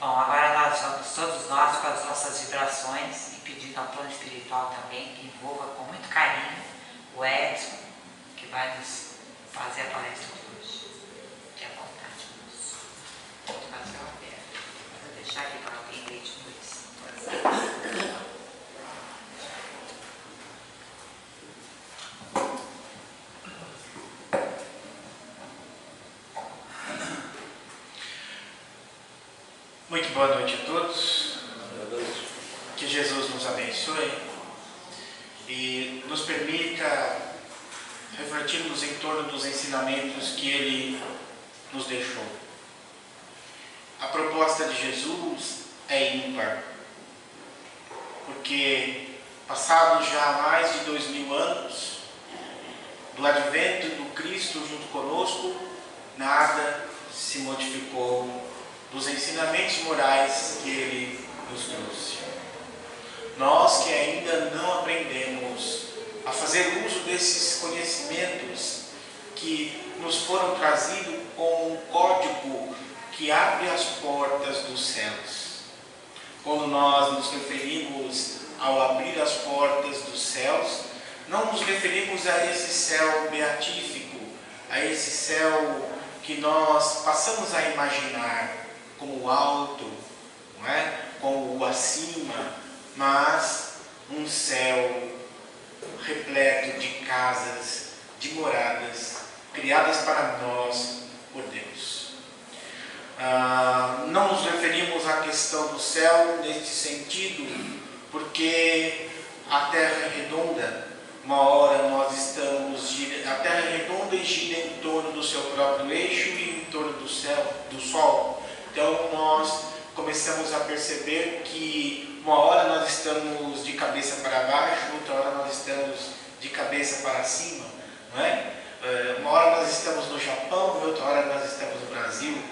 Bom, agora nós vamos, todos nós, com as nossas vibrações, e pedindo ao plano espiritual também que envolva com muito carinho o Edson, que vai nos fazer a palestra de hoje. Fique à vontade, moço. Vou fazer uma aberta. Vou deixar aqui para alguém ler de luz. Muito boa noite a todos. Que Jesus nos abençoe e nos permita refletirmos em torno dos ensinamentos que Ele nos deixou. A proposta de Jesus é ímpar, porque passados já mais de 2000 anos do advento do Cristo junto conosco, nada se modificou dos ensinamentos morais que Ele nos trouxe. Nós que ainda não aprendemos a fazer uso desses conhecimentos que nos foram trazidos com um código que abre as portas dos céus. Quando nós nos referimos ao abrir as portas dos céus, não nos referimos a esse céu beatífico, a esse céu que nós passamos a imaginar como o alto, não é? Como o acima, mas um céu repleto de casas, de moradas, criadas para nós por Deus. Não nos referimos à questão do céu neste sentido, porque a Terra é redonda. Uma hora nós estamos a Terra é redonda e gira em torno do seu próprio eixo e em torno do céu, do Sol. Então nós começamos a perceber que uma hora nós estamos de cabeça para baixo, outra hora nós estamos de cabeça para cima, não é? Uma hora nós estamos no Japão e outra hora nós estamos no Brasil.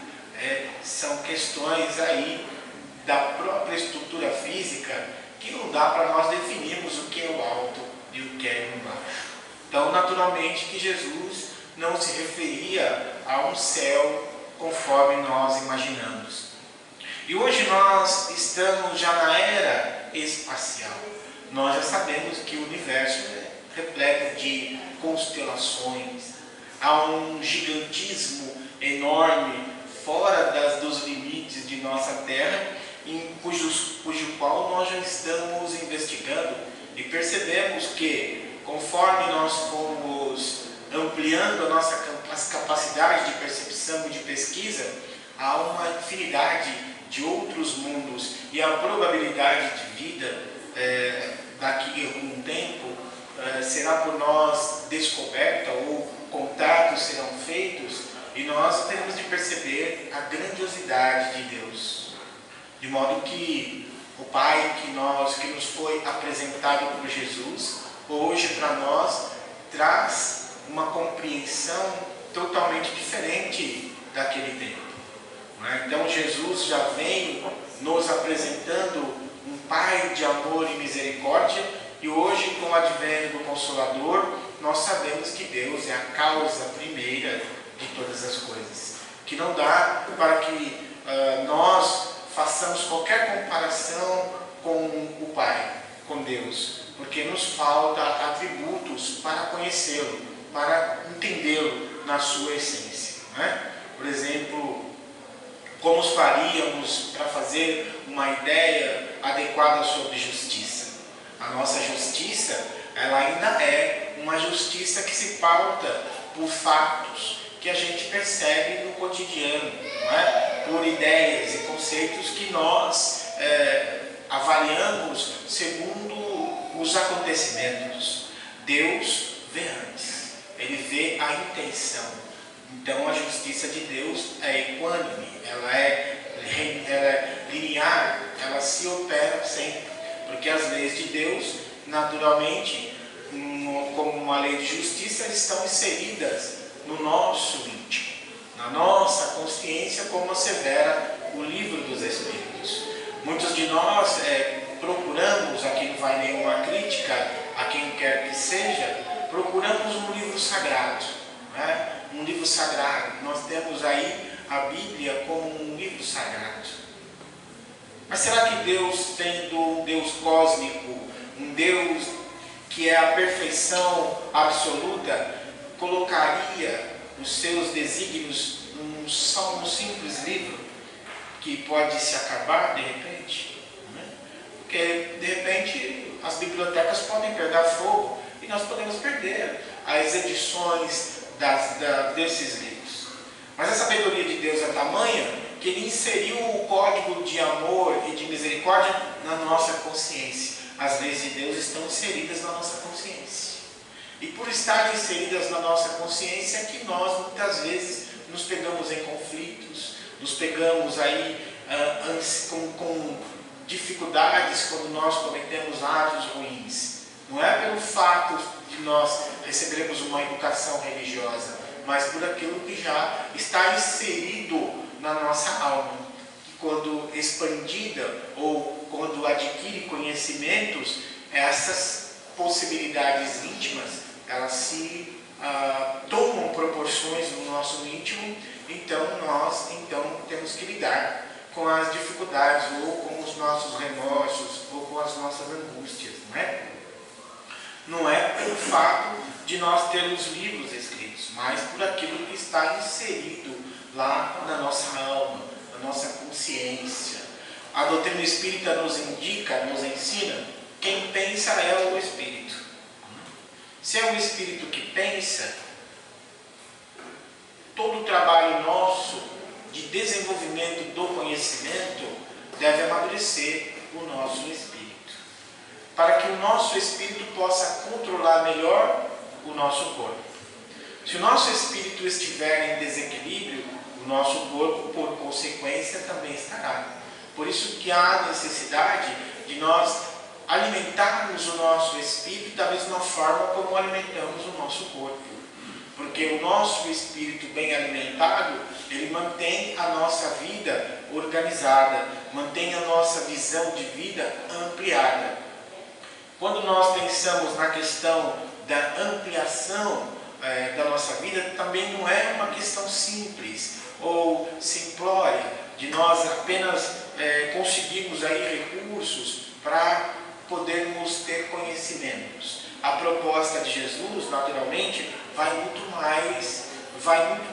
São questões aí da própria estrutura física que não dá para nós definirmos o que é o alto e o que é o baixo. Então, naturalmente que Jesus não se referia a um céu conforme nós imaginamos. E hoje nós estamos já na era espacial. Nós já sabemos que o universo é repleto de constelações. Há um gigantismo enorme fora dos limites de nossa Terra, cujo qual nós já estamos investigando e percebemos que, conforme nós fomos ampliando as capacidades de percepção e de pesquisa, há uma infinidade de outros mundos e a probabilidade de vida daqui a algum tempo será por nós descoberta ou contatos serão feitos e nós teremos de perceber a grandiosidade de Deus, de modo que o Pai que nos foi apresentado por Jesus hoje para nós traz uma compreensão totalmente diferente daquele tempo. Então Jesus já vem nos apresentando um Pai de amor e misericórdia e hoje, com o advento do Consolador, nós sabemos que Deus é a causa primeira de todas as coisas. Que não dá para que nós façamos qualquer comparação com o Pai, com Deus, porque nos falta atributos para conhecê-lo, para entendê-lo na sua essência. Não é? Por exemplo, como faríamos para fazer uma ideia adequada sobre justiça? A nossa justiça, ela ainda é uma justiça que se pauta por fatos que a gente percebe no cotidiano, não é? Por ideias e conceitos que nós avaliamos segundo os acontecimentos. Deus vê antes, Ele vê a intenção. Então a justiça de Deus é equânime, ela é linear, ela se opera sempre, porque as leis de Deus, naturalmente, como uma lei de justiça, estão inseridas no nosso íntimo, na nossa consciência, como assevera o livro dos Espíritos. Muitos de nós procuramos, aqui não vai nenhuma crítica a quem quer que seja, procuramos um livro sagrado, né? Um livro sagrado. Nós temos aí a Bíblia como um livro sagrado. Mas será que Deus, sendo um Deus cósmico, um Deus que é a perfeição absoluta, colocaria os seus desígnios só num simples livro que pode se acabar de repente? Porque de repente as bibliotecas podem pegar fogo e nós podemos perder as edições desses livros. Mas a sabedoria de Deus é tamanha que Ele inseriu o código de amor e de misericórdia na nossa consciência. As leis de Deus estão inseridas na nossa consciência. E por estarem inseridas na nossa consciência é que nós muitas vezes nos pegamos em conflitos, nos pegamos aí com dificuldades quando nós cometemos atos ruins. Não é pelo fato de nós recebermos uma educação religiosa, mas por aquilo que já está inserido na nossa alma, que quando expandida ou quando adquire conhecimentos, essas possibilidades íntimas, elas se tomam proporções no nosso íntimo, então nós temos que lidar com as dificuldades, ou com os nossos remorsos, ou com as nossas angústias, não é? Não é pelo fato de nós termos livros escritos, mas por aquilo que está inserido lá na nossa alma, na nossa consciência. A doutrina espírita nos indica, nos ensina, quem pensa é o Espírito. Se é o Espírito que pensa, todo o trabalho nosso de desenvolvimento do conhecimento deve amadurecer o nosso espírito, para que o nosso espírito possa controlar melhor o nosso corpo. Se o nosso espírito estiver em desequilíbrio, o nosso corpo, por consequência, também estará. Por isso que há necessidade de nós alimentarmos o nosso espírito da mesma forma como alimentamos o nosso corpo. Porque o nosso espírito bem alimentado, ele mantém a nossa vida organizada, mantém a nossa visão de vida ampliada. Quando nós pensamos na questão da ampliação da nossa vida, também não é uma questão simples ou simplória, de nós apenas conseguirmos aí recursos para podermos ter conhecimentos. A proposta de Jesus, naturalmente, vai muito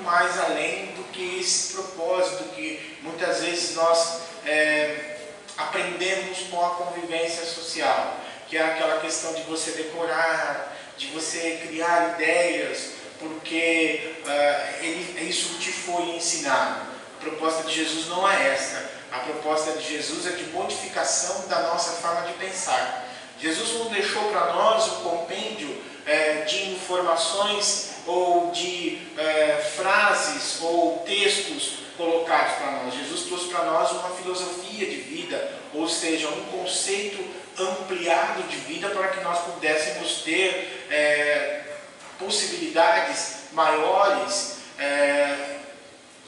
mais além do que esse propósito que muitas vezes nós aprendemos com a convivência social, que é aquela questão de você decorar, de você criar ideias, porque isso te foi ensinado. A proposta de Jesus não é essa. A proposta de Jesus é de modificação da nossa forma de pensar. Jesus não deixou para nós um compêndio de informações ou de frases ou textos colocados para nós. Jesus trouxe para nós uma filosofia de vida, ou seja, um conceito ampliado de vida para que nós pudéssemos ter possibilidades maiores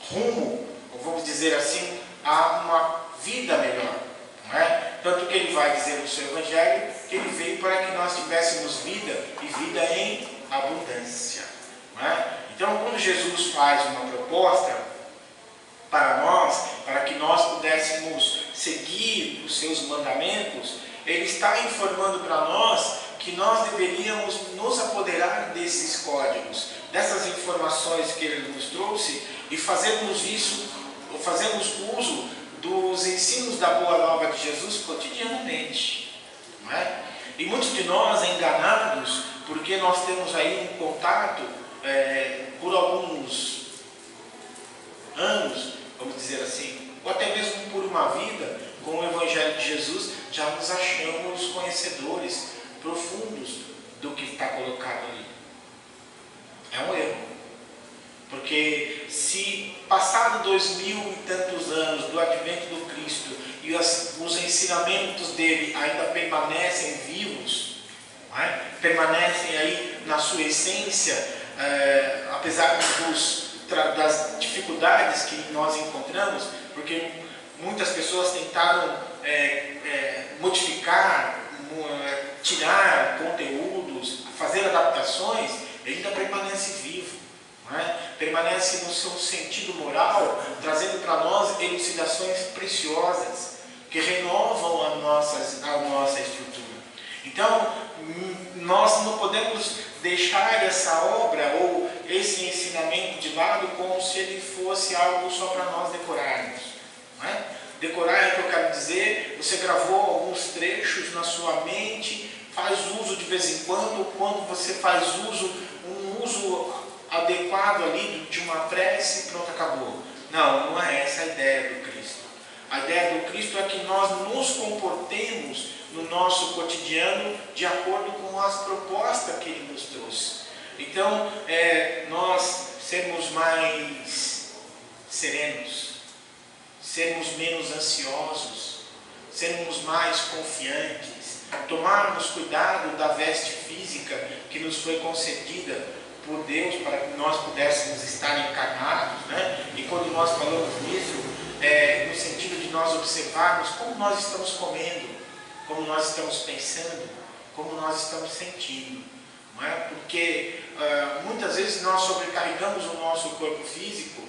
rumo, vamos dizer assim, a uma vida melhor. Não é? Tanto que ele vai dizer no seu Evangelho que ele veio para que nós tivéssemos vida e vida em abundância. Não é? Então, quando Jesus faz uma proposta para nós, para que nós pudéssemos seguir os seus mandamentos, ele está informando para nós que nós deveríamos nos apoderar desses códigos, dessas informações que ele nos trouxe e fazermos uso dos ensinos da Boa Nova de Jesus cotidianamente. Não é? E muitos de nós enganados, porque nós temos aí um contato por alguns anos, vamos dizer assim, ou até mesmo por uma vida com o Evangelho de Jesus, já nos achamos conhecedores profundos do que está colocado ali. É um erro. Porque se passado 2000 e tantos anos do advento do Cristo e os ensinamentos dele ainda permanecem vivos, não é? Permanecem aí na sua essência, apesar das dificuldades que nós encontramos, porque muitas pessoas tentaram modificar, tirar conteúdos, fazer adaptações, ele ainda permanece vivo. Permanece no seu sentido moral, trazendo para nós elucidações preciosas. que renovam a nossa estrutura. Então, nós não podemos deixar essa obra ou esse ensinamento de lado como se ele fosse algo só para nós decorarmos. Não é? Decorar é o que eu quero dizer, você gravou alguns trechos na sua mente, faz uso de vez em quando você faz um uso adequado ali de uma prece, pronto, acabou. Não é essa a ideia do Cristo. A ideia do Cristo é que nós nos comportemos no nosso cotidiano de acordo com as propostas que Ele nos trouxe. Então, nós sermos mais serenos, sermos menos ansiosos, sermos mais confiantes, tomarmos cuidado da veste física que nos foi concedida por Deus para que nós pudéssemos estar encarnados, né? E quando nós falamos nisso, no sentido de nós observarmos como nós estamos comendo, como nós estamos pensando, como nós estamos sentindo, não é? Porque muitas vezes nós sobrecarregamos o nosso corpo físico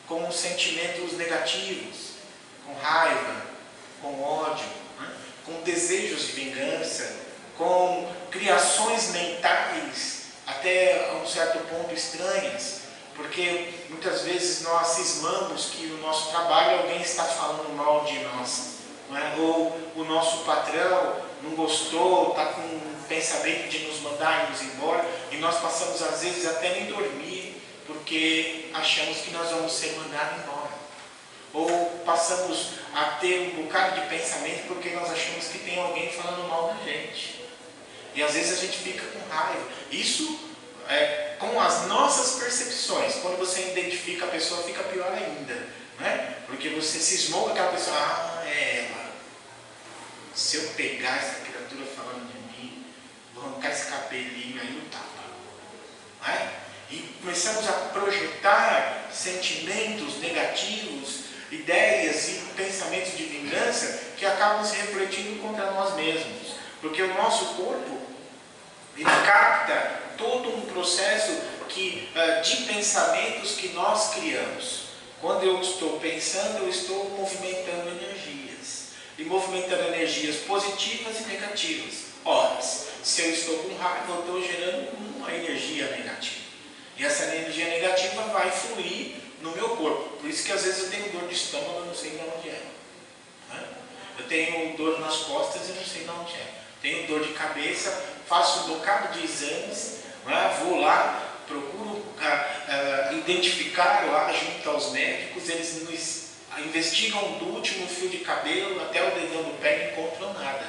com sentimentos negativos, com raiva, com ódio, né? Com desejos de vingança, com criações mentais até a um certo ponto estranhas, porque muitas vezes nós cismamos que no nosso trabalho alguém está falando mal de nós, não é? Ou o nosso patrão não gostou, está com um pensamento de nos mandar irmos embora, e nós passamos às vezes até nem dormir, porque achamos que nós vamos ser mandados embora. Ou passamos a ter um bocado de pensamento porque nós achamos que tem alguém falando mal da gente. E às vezes a gente fica com raiva. Isso com as nossas percepções. Quando você identifica a pessoa, fica pior ainda, né? Porque você cismou com aquela pessoa. É ela. Se eu pegar essa criatura falando de mim, vou arrancar esse cabelinho aí no tapa, não é? E começamos a projetar sentimentos negativos, ideias e pensamentos de vingança que acabam se refletindo contra nós mesmos. Porque o nosso corpo, ele capta todo um processo de pensamentos que nós criamos. Quando eu estou pensando, eu estou movimentando energias. E movimentando energias positivas e negativas. Ora, se eu estou com raiva, eu estou gerando uma energia negativa. E essa energia negativa vai fluir no meu corpo. Por isso que às vezes eu tenho dor de estômago, eu não sei de onde é. Eu tenho dor nas costas, eu não sei de onde é. Tenho dor de cabeça, faço um bocado de exames, vou lá, procuro identificar lá junto aos médicos, eles nos investigam do último fio de cabelo até o dedão do pé e não encontram nada.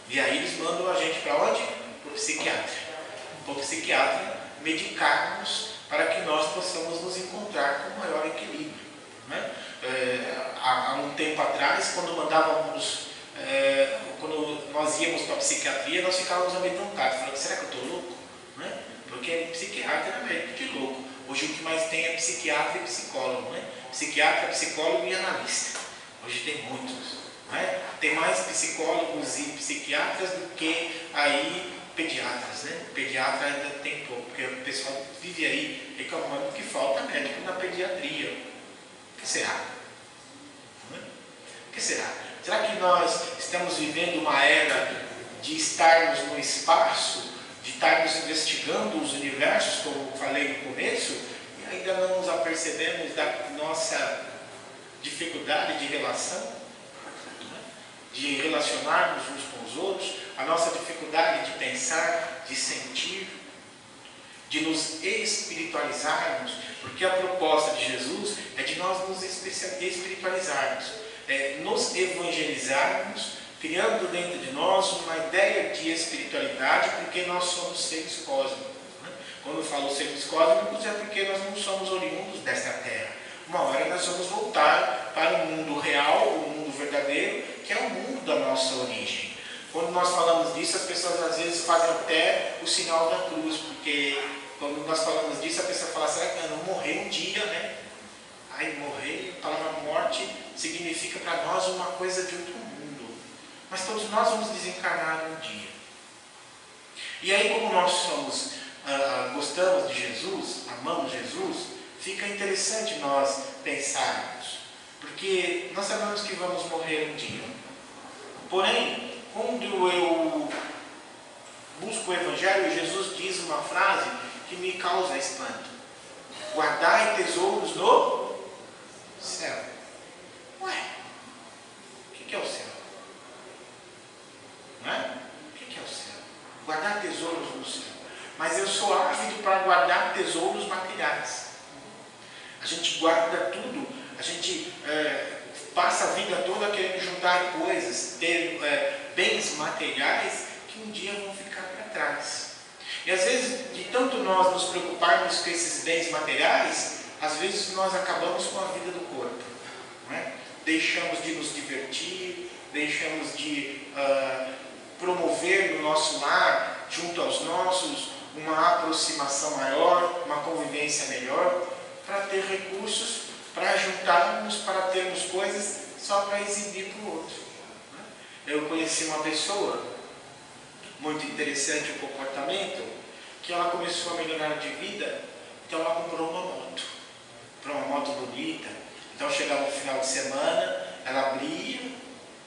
E aí eles mandam a gente para onde? Para o psiquiatra. Para o psiquiatra medicarmos para que nós possamos nos encontrar com maior equilíbrio. Há um tempo atrás, quando nós íamos para a psiquiatria, nós ficávamos amedrontados, falando, será que eu estou louco? Porque psiquiatra era médico de louco. Hoje o que mais tem é psiquiatra e psicólogo, Psiquiatra, psicólogo e analista. Hoje tem muitos, Tem mais psicólogos e psiquiatras do que aí pediatras, Pediatra ainda tem pouco, porque o pessoal vive aí reclamando que falta médico na pediatria. O que será? O que será? Será que nós estamos vivendo uma era de estarmos no espaço, de estarmos investigando os universos, como falei no começo, e ainda não nos apercebemos da nossa dificuldade de relação, de relacionarmos uns com os outros, a nossa dificuldade de pensar, de sentir, de nos espiritualizarmos, porque a proposta de Jesus é de nós nos espiritualizarmos, nos evangelizarmos, criando dentro de nós uma ideia de espiritualidade, porque nós somos seres cósmicos. Quando eu falo seres cósmicos é porque nós não somos oriundos desta terra. Uma hora nós vamos voltar para o mundo real, o mundo verdadeiro, que é o mundo da nossa origem. Quando nós falamos disso, as pessoas às vezes fazem até o sinal da cruz, porque quando nós falamos disso, a pessoa fala, será que eu não morrer um dia, Aí morrer, a palavra morte significa para nós uma coisa de outro mundo. Mas todos nós vamos desencarnar um dia. E aí, como nós gostamos de Jesus, amamos Jesus, fica interessante nós pensarmos. Porque nós sabemos que vamos morrer um dia. Porém, quando eu busco o Evangelho, Jesus diz uma frase que me causa espanto: guardai tesouros no céu. Ué, o que é o céu? Não é? O que é o céu? Guardar tesouros no céu. Mas eu sou ávido para guardar tesouros materiais. A gente guarda tudo, a gente passa a vida toda querendo juntar coisas, ter bens materiais que um dia vão ficar para trás. E às vezes, de tanto nós nos preocuparmos com esses bens materiais, às vezes nós acabamos com a vida do corpo. Não é? Deixamos de nos divertir, deixamos de promover no nosso lar, junto aos nossos, uma aproximação maior, uma convivência melhor, para ter recursos, para juntarmos, para termos coisas só para exibir para o outro. Eu conheci uma pessoa, muito interessante o comportamento, que ela começou a melhorar de vida, então ela comprou uma moto. Comprou uma moto bonita. Então chegava no final de semana, ela abria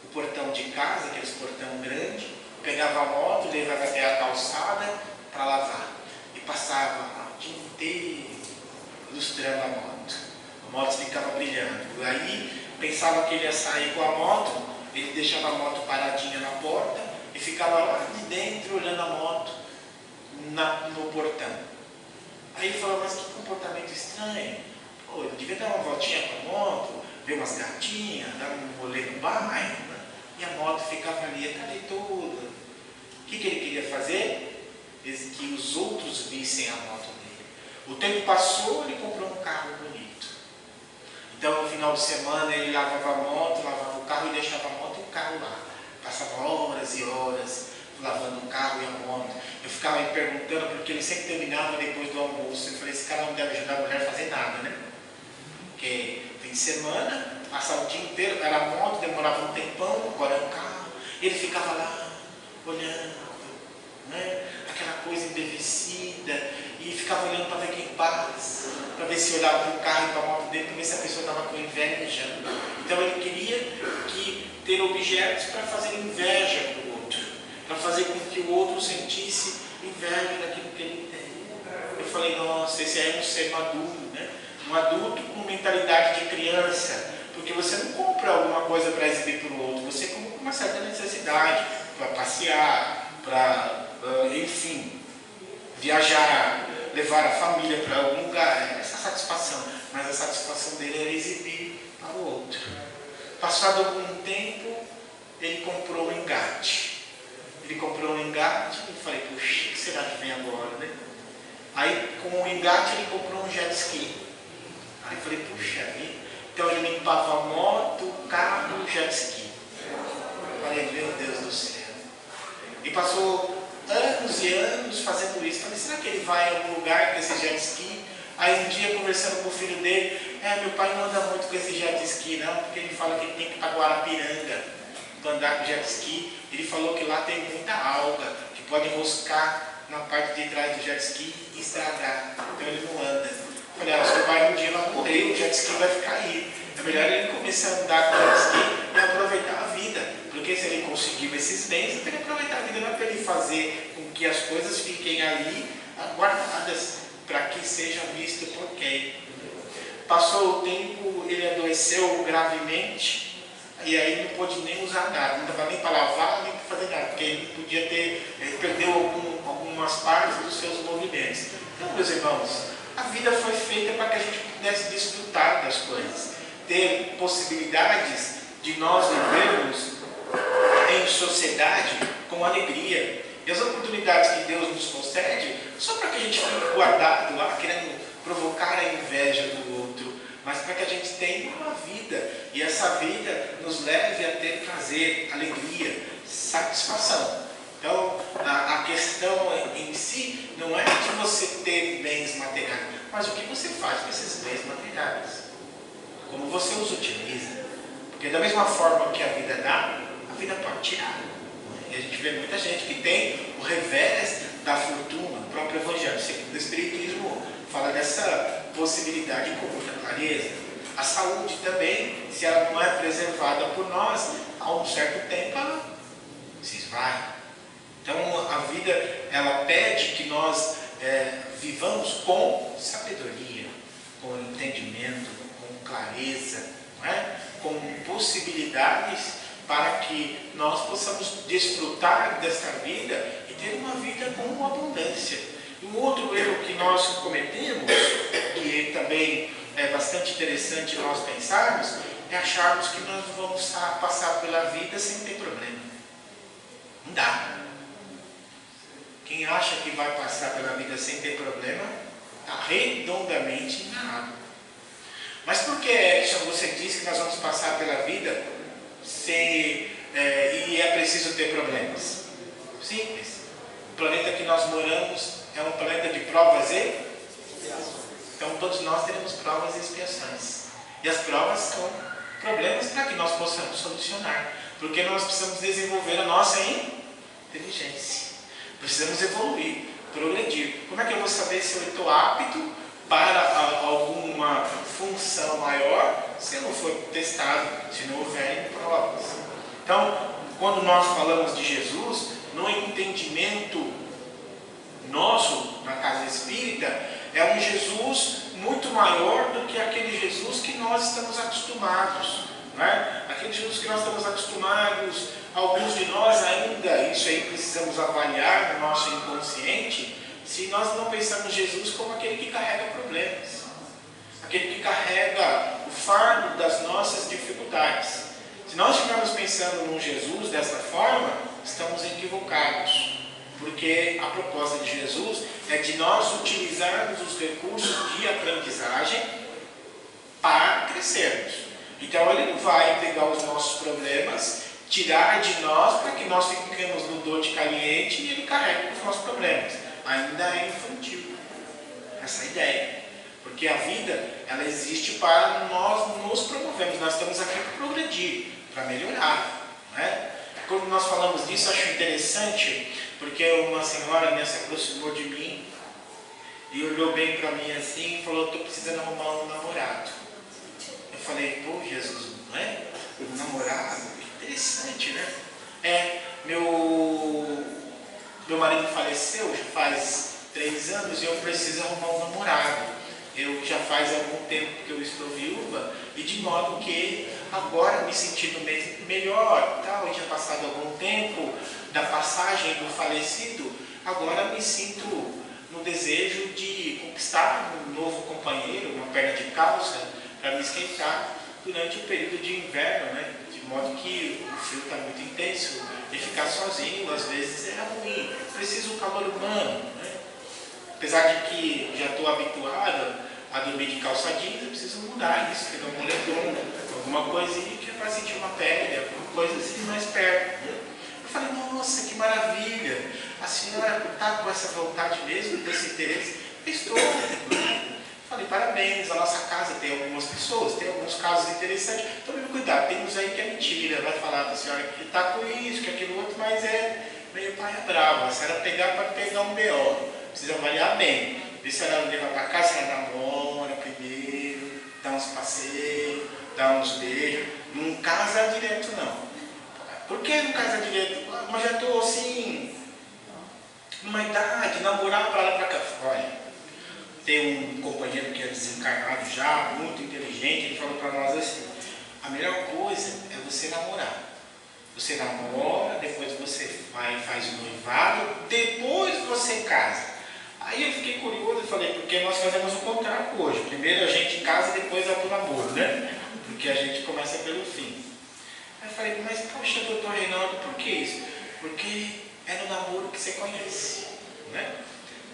o portão de casa, aqueles portão grande, pegava a moto, levava até a calçada para lavar. E passava o dia inteiro ilustrando a moto. A moto ficava brilhando. Aí pensava que ele ia sair com a moto, ele deixava a moto paradinha na porta e ficava lá de dentro olhando a moto no portão. Aí ele falou: mas que comportamento estranho. Pô, eu devia dar uma voltinha com a moto, ver umas gatinhas, dar um rolê no bairro, né? E a moto ficava ali, a tarde toda. O que ele queria fazer? Que os outros vissem a moto dele. O tempo passou, ele comprou um carro bonito. Então no final de semana ele lavava a moto, lavava o carro e deixava a moto e o carro lá. Passava horas e horas lavando o carro e a moto. Eu ficava me perguntando, porque ele sempre terminava depois do almoço. Eu falei: esse cara não deve ajudar a mulher a fazer nada, né? Porque fim de semana, passava o dia inteiro, era a moto, demorava um tempão, agora é o carro. Ele ficava lá, olhando, né? Aquela coisa embevecida, e ficava olhando para ver quem passa, para ver se olhava para o carro e para a moto dele, para ver se a pessoa estava com inveja. Então ele queria ter objetos para fazer inveja para o outro, para fazer com que o outro sentisse inveja daquilo que ele tem. Eu falei: nossa, esse aí é um ser maduro, né? Um adulto com mentalidade de criança, porque você não compra alguma coisa para exibir para o outro, você compra uma certa necessidade, para passear, para, enfim, viajar, levar a família para algum lugar, essa satisfação. Mas a satisfação dele era exibir para o outro. Passado algum tempo, ele comprou um engate. E falei: puxa, o que será que vem agora, né? Aí com o engate ele comprou um jet ski. Aí eu falei: puxa vida. Então ele limpava a moto, o carro, o jet ski. Eu falei: meu Deus do céu. E passou anos e anos fazendo isso. Falei: será que ele vai em algum lugar com esse jet ski? Aí um dia, conversando com o filho dele: meu pai não anda muito com esse jet ski não, porque ele fala que ele tem que ir para Guarapiranga para andar com jet ski. Ele falou que lá tem muita alga, que pode enroscar na parte de trás do jet ski e estragar. Então ele não anda. Eu falei: seu pai um dia vai morrer, o jet ski vai ficar aí. É melhor ele começar a andar com o jet ski e aproveitar a vida. Porque se ele conseguiu esses bens, ele tem que aproveitar a vida, não é para ele fazer com que as coisas fiquem ali guardadas para que seja visto por quem. Passou o tempo, ele adoeceu gravemente, e aí não pôde nem usar nada, não dava nem para lavar, nem para fazer nada, porque ele podia ele perdeu algumas partes dos seus movimentos. Então, meus irmãos, a vida foi feita para que a gente pudesse desfrutar das coisas, ter possibilidades de nós vivermos em sociedade com alegria. E as oportunidades que Deus nos concede, só para que a gente fique guardado lá, querendo provocar a inveja do outro, mas para que a gente tenha uma vida, e essa vida nos leve a ter prazer, alegria, satisfação. Então, a questão em si não é de você ter bens materiais, mas o que você faz com esses bens materiais, como você os utiliza. Porque da mesma forma que a vida dá, a vida pode tirar. E a gente vê muita gente que tem o revés da fortuna. O próprio Evangelho segundo o Espiritismo fala dessa possibilidade com muita clareza. A saúde também, se ela não é preservada por nós, a um certo tempo ela se esvai. Então a vida, ela pede que nós vivamos com sabedoria, com entendimento, com clareza, não é? Com possibilidades para que nós possamos desfrutar desta vida e ter uma vida com abundância. E um outro erro que nós cometemos, que também é bastante interessante nós pensarmos, é acharmos que nós vamos passar pela vida sem ter problema. Não dá. Quem acha que vai passar pela vida sem ter problema, está redondamente enganado. Mas por que, Edson, você disse que nós vamos passar pela vida e é preciso ter problemas? Simples. O planeta que nós moramos é um planeta de provas e então todos nós teremos provas e expiações. E as provas são problemas para que nós possamos solucionar. Porque nós precisamos desenvolver a nossa inteligência. Precisamos evoluir, progredir. Como é que eu vou saber se eu estou apto para alguma função maior se eu não for testado, se não houver provas? Então, quando nós falamos de Jesus, no entendimento nosso, na casa espírita, é um Jesus muito maior do que aquele Jesus que nós estamos acostumados. Não é? Aquele Jesus que nós estamos acostumados, alguns de nós ainda, isso aí precisamos avaliar no nosso inconsciente, se nós não pensamos Jesus como aquele que carrega problemas, aquele que carrega o fardo das nossas dificuldades. Se nós estivermos pensando num Jesus dessa forma, estamos equivocados, porque a proposta de Jesus é de nós utilizarmos os recursos de aprendizagem para crescermos. Então ele não vai pegar os nossos problemas, tirar de nós para que nós fiquemos no dor de caliente e ele carregue os nossos problemas. Ainda é infantil essa ideia. Porque a vida, ela existe para nós nos promovermos. Nós estamos aqui para progredir, para melhorar. Não é? Quando nós falamos disso, eu acho interessante, porque uma senhora, né, se aproximou de mim e olhou bem para mim assim e falou: estou precisando arrumar um namorado. Eu falei: pô, Jesus, não é? Um namorado? Interessante, né? Meu marido faleceu já faz 3 anos e eu preciso arrumar um namorado. Eu já faz algum tempo que eu estou viúva e de modo que agora me sentindo melhor, tal, já passado algum tempo da passagem do falecido, agora me sinto no desejo de conquistar um novo companheiro, uma perna de calça, para me esquentar durante o período de inverno, né? De modo que o frio está muito intenso e ficar sozinho às vezes é ruim. Preciso do calor humano, né? Apesar de que já estou habituado a dormir de calça jeans, eu preciso mudar isso, pegar um moletom, alguma coisinha que é para sentir uma pele, alguma coisa assim mais perto. Eu falei: nossa, que maravilha! A senhora está com essa vontade mesmo, desse interesse? Eu estou. Falei: parabéns, a nossa casa tem algumas pessoas, tem alguns casos interessantes. Tome cuidado, tem uns aí que é mentira, vai falar para a senhora que está com isso, que aquilo outro, mas é meio paia brava. A senhora pode pegar um BO, precisa avaliar bem. Ver se ela leva para casa, se ela namora primeiro, dá uns passeios, dá uns beijos. Não casa direto, não. Por que não casa direto? Mas já estou assim, numa idade, namorar para lá para cá. Olha, tem um companheiro que é desencarnado já, muito inteligente, ele falou para nós assim: a melhor coisa é você namorar. Você namora, depois você faz o noivado, depois você casa. Aí eu fiquei curioso e falei: porque nós fazemos o contrário hoje. Primeiro a gente casa e depois vai para o namoro, né? Porque a gente começa pelo fim. Aí eu falei: mas poxa, doutor Reinaldo, por que isso? Porque é no namoro que você conhece, né?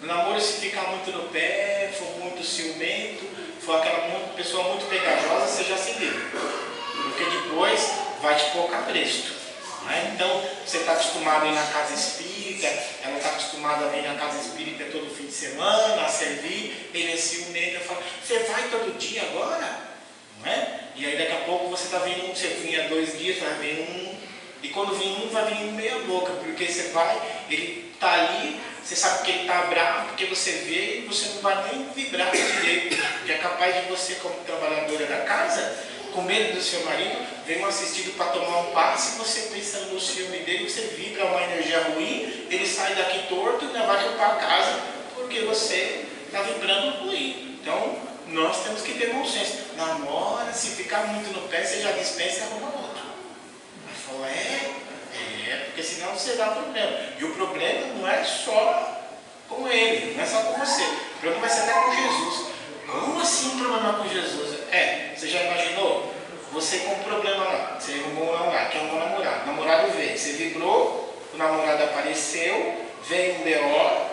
No namoro, se ficar muito no pé, for muito ciumento, for aquela pessoa muito pegajosa, você já se deu. Porque depois vai te pôr cabresto. Né? Então, você está acostumado a ir na casa espírita, ela está acostumada a ir na casa espírita todo fim de semana, a servir, ele é ciumento, eu falo: você vai todo dia agora? Não é? E aí daqui a pouco você está vindo, você vinha 2 dias, vai vir um, e quando vem um, vai vir meia boca, porque você vai, ele está ali Você sabe que ele está bravo, porque você vê e você não vai nem vibrar direito. Que é capaz de você, como trabalhadora da casa, com medo do seu marido, vem um assistido para tomar um passe, você pensando no ciúme dele, você vibra uma energia ruim, ele sai daqui torto e ainda vai para a casa, porque você está vibrando ruim. Então, nós temos que ter bom senso. Namora, se ficar muito no pé, você já dispensa e arruma outro. Aí falou, porque senão você dá problema. E o problema não é só com ele, não é só com você. O problema vai ser até com Jesus. Como assim um problema com Jesus? Você já imaginou? Você com um problema lá, você arrumou um namorado, que é um namorado. O namorado veio, você vibrou, o namorado apareceu, veio um BO,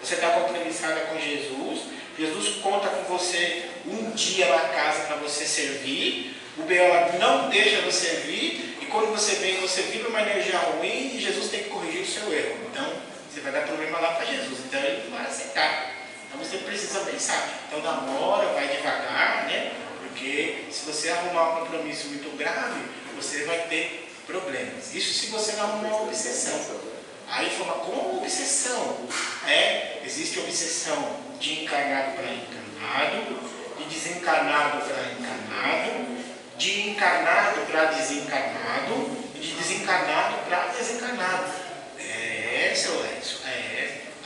você está compromissada com Jesus, Jesus conta com você um dia na casa para você servir, o BO não deixa você vir, e quando você vem, você vibra uma energia ruim e Jesus tem que corrigir o seu erro. Então, você vai dar problema lá para Jesus, então ele não vai aceitar. Então você precisa pensar. Então namora, vai devagar, né? Porque se você arrumar um compromisso muito grave, você vai ter problemas. Isso se você não arrumar uma obsessão. Aí fala, como obsessão? Existe obsessão de encarnado para encarnado, de desencarnado para encarnado, de encarnado para desencarnado e de desencarnado para desencarnado. Seu Edson,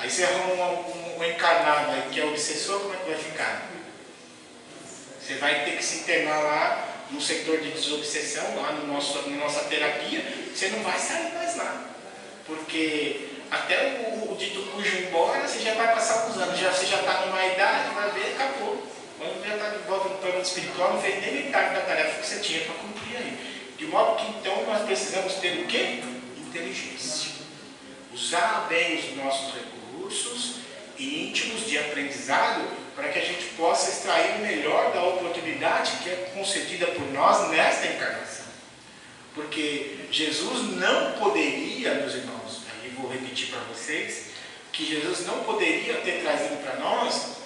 Aí você arruma um encarnado aí que é obsessor, como é que vai ficar? Você vai ter que se internar lá no setor de desobsessão, lá na nossa terapia, você não vai sair mais lá. Porque até o dito cujo ir embora, você já vai passar uns anos, você já está numa idade, vai ver, acabou. Quando já está de volta no plano espiritual, não fez nem metade da tarefa que você tinha para cumprir aí. De modo que então nós precisamos ter o quê? Inteligência. Usar bem os nossos recursos íntimos de aprendizado para que a gente possa extrair o melhor da oportunidade que é concedida por nós nesta encarnação. Porque Jesus não poderia, meus irmãos, aí vou repetir para vocês, que Jesus não poderia ter trazido para nós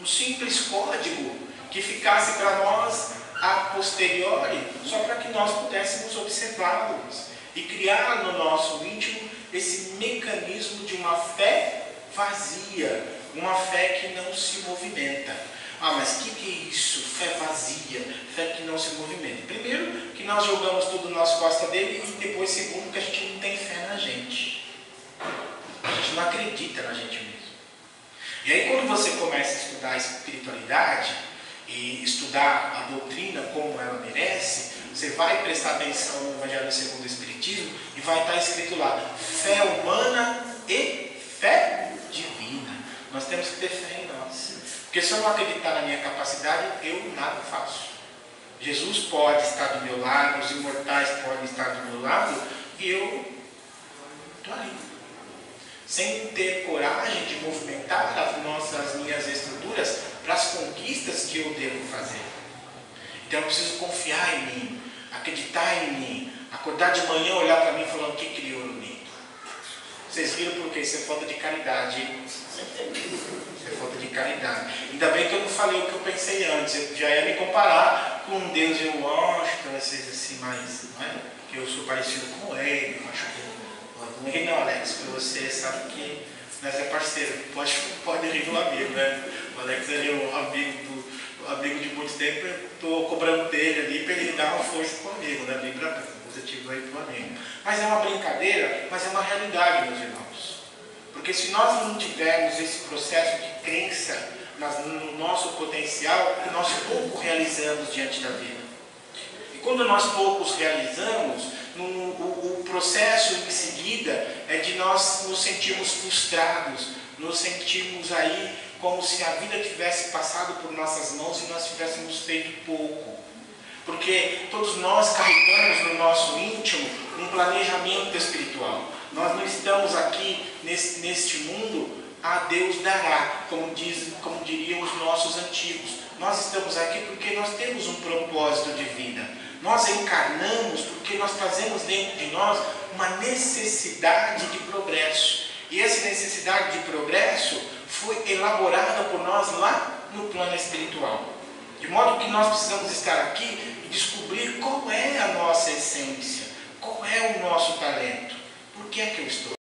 um simples código que ficasse para nós a posteriori, só para que nós pudéssemos observá-los e criar no nosso íntimo esse mecanismo de uma fé vazia, uma fé que não se movimenta. Mas o que é isso? Fé vazia, fé que não se movimenta. Primeiro, que nós jogamos tudo nas costas dele, e depois, segundo, que a gente não tem fé na gente. A gente não acredita na gente mesmo. E aí, quando você começa a estudar a espiritualidade e estudar a doutrina como ela merece, você vai prestar atenção no Evangelho segundo o Espiritismo e vai estar escrito lá, fé humana e fé divina. Nós temos que ter fé em nós. Porque se eu não acreditar na minha capacidade, eu nada faço. Jesus pode estar do meu lado, os imortais podem estar do meu lado, e eu estou ali. Sem ter coragem de movimentar as minhas estruturas para as conquistas que eu devo fazer. Então eu preciso confiar em mim, acreditar em mim, acordar de manhã, olhar para mim e falar, o que criou em mim? Vocês viram por quê? Isso é falta de caridade. Isso é falta de caridade. Ainda bem que eu não falei o que eu pensei antes. Eu já ia me comparar com um Deus de Washington, esses assim mais, não é? Que eu sou parecido com ele. Eu acho que não ri não, Alex, porque você sabe que nós é parceiro. Pode rir do amigo, né? O Alex é um amigo de muito tempo. Eu estou cobrando dele ali para ele dar uma força comigo, né? Bem positivo aí para o amigo. Mas é uma brincadeira, mas é uma realidade, meus irmãos. Porque se nós não tivermos esse processo de crença no nosso potencial, nós pouco realizamos diante da vida. E quando nós poucos realizamos, o processo em seguida é de nós nos sentirmos frustrados, nos sentirmos aí como se a vida tivesse passado por nossas mãos e nós tivéssemos feito pouco. Porque todos nós carregamos no nosso íntimo um planejamento espiritual. Nós não estamos aqui neste mundo a Deus dará, como diriam os nossos antigos. Nós estamos aqui porque nós temos um propósito de vida. Nós encarnamos porque nós trazemos dentro de nós uma necessidade de progresso. E essa necessidade de progresso foi elaborada por nós lá no plano espiritual. De modo que nós precisamos estar aqui e descobrir qual é a nossa essência, qual é o nosso talento. Por que é que eu estou